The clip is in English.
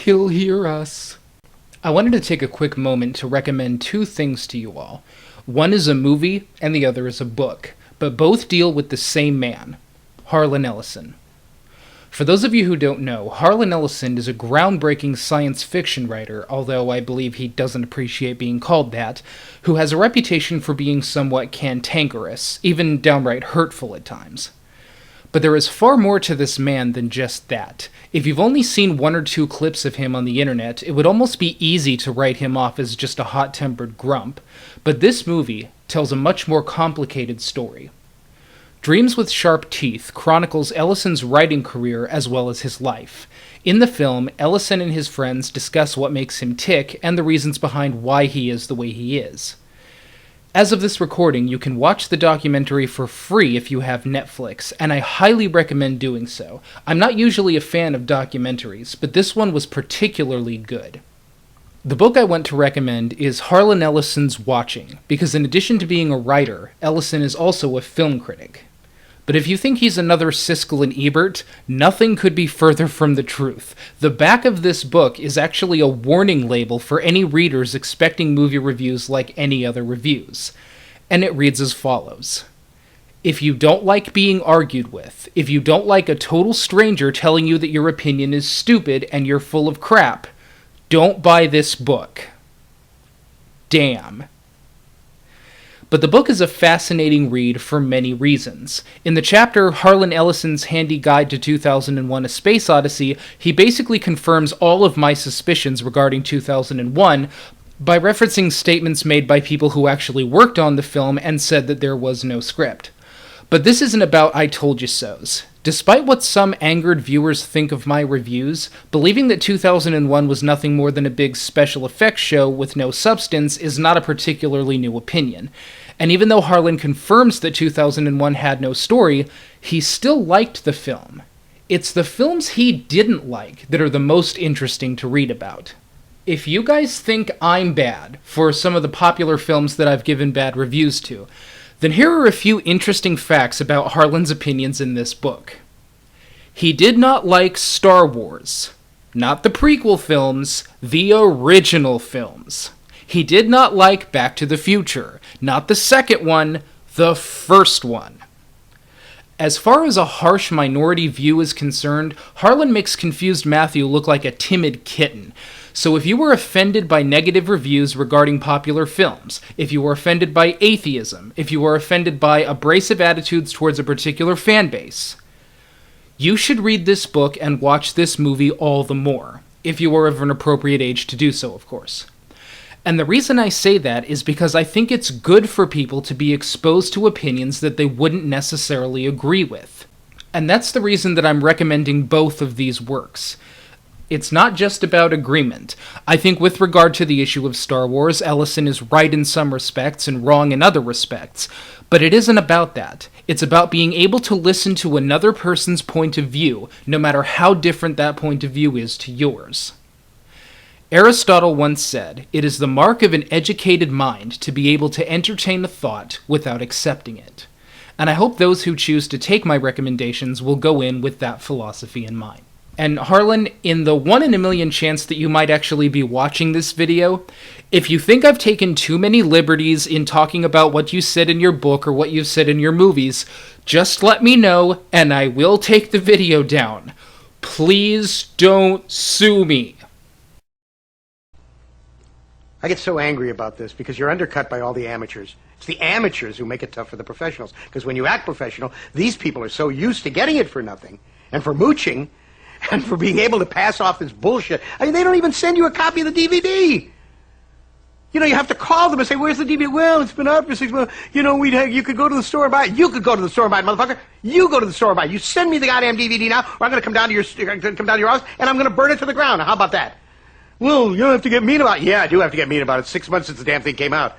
he'll hear us. I wanted to take a quick moment to recommend two things to you all. One is a movie, and the other is a book, but both deal with the same man, Harlan Ellison. For those of you who don't know, Harlan Ellison is a groundbreaking science fiction writer, although I believe he doesn't appreciate being called that, who has a reputation for being somewhat cantankerous, even downright hurtful at times. But there is far more to this man than just that. If you've only seen one or two clips of him on the internet, it would almost be easy to write him off as just a hot-tempered grump. But this movie tells a much more complicated story. Dreams with Sharp Teeth chronicles Ellison's writing career as well as his life. In the film, Ellison and his friends discuss what makes him tick and the reasons behind why he is the way he is. As of this recording, you can watch the documentary for free if you have Netflix, and I highly recommend doing so. I'm not usually a fan of documentaries, but this one was particularly good. The book I want to recommend is Harlan Ellison's Watching, because in addition to being a writer, Ellison is also a film critic. But if you think he's another Siskel and Ebert, nothing could be further from the truth. The back of this book is actually a warning label for any readers expecting movie reviews like any other reviews. And it reads as follows. If you don't like being argued with, if you don't like a total stranger telling you that your opinion is stupid and you're full of crap, don't buy this book. Damn. But the book is a fascinating read for many reasons. In the chapter Harlan Ellison's Handy Guide to 2001: A Space Odyssey, he basically confirms all of my suspicions regarding 2001 by referencing statements made by people who actually worked on the film and said that there was no script. But this isn't about I told you so's. Despite what some angered viewers think of my reviews, believing that 2001 was nothing more than a big special effects show with no substance is not a particularly new opinion. And even though Harlan confirms that 2001 had no story, he still liked the film. It's the films he didn't like that are the most interesting to read about. If you guys think I'm bad for some of the popular films that I've given bad reviews to, then here are a few interesting facts about Harlan's opinions in this book. He did not like Star Wars. Not the prequel films, the original films. He did not like Back to the Future. Not the second one, the first one. As far as a harsh minority view is concerned, Harlan makes confused Matthew look like a timid kitten. So if you were offended by negative reviews regarding popular films, if you were offended by atheism, if you were offended by abrasive attitudes towards a particular fan base, you should read this book and watch this movie all the more, if you are of an appropriate age to do so, of course. And the reason I say that is because I think it's good for people to be exposed to opinions that they wouldn't necessarily agree with. And that's the reason that I'm recommending both of these works. It's not just about agreement. I think with regard to the issue of Star Wars, Ellison is right in some respects and wrong in other respects. But it isn't about that. It's about being able to listen to another person's point of view, no matter how different that point of view is to yours. Aristotle once said, "It is the mark of an educated mind to be able to entertain a thought without accepting it." And I hope those who choose to take my recommendations will go in with that philosophy in mind. And Harlan, in the 1 in a million chance that you might actually be watching this video, if you think I've taken too many liberties in talking about what you said in your book or what you've said in your movies, just let me know and I will take the video down. Please don't sue me. I get so angry about this because you're undercut by all the amateurs. It's the amateurs who make it tough for the professionals. Because when you act professional, these people are so used to getting it for nothing and for mooching and for being able to pass off this bullshit. I mean, they don't even send you a copy of the DVD. You know, you have to call them and say, "Where's the DVD?" "Well, it's been out for 6 months. You know, you could go to the store and buy it." You could go to the store and buy it, motherfucker. You go to the store and buy it. You send me the goddamn DVD now, or I'm going to come down to your office and I'm going to burn it to the ground. Now, how about that? "Well, you don't have to get mean about it." Yeah, I do have to get mean about it. 6 months since the damn thing came out.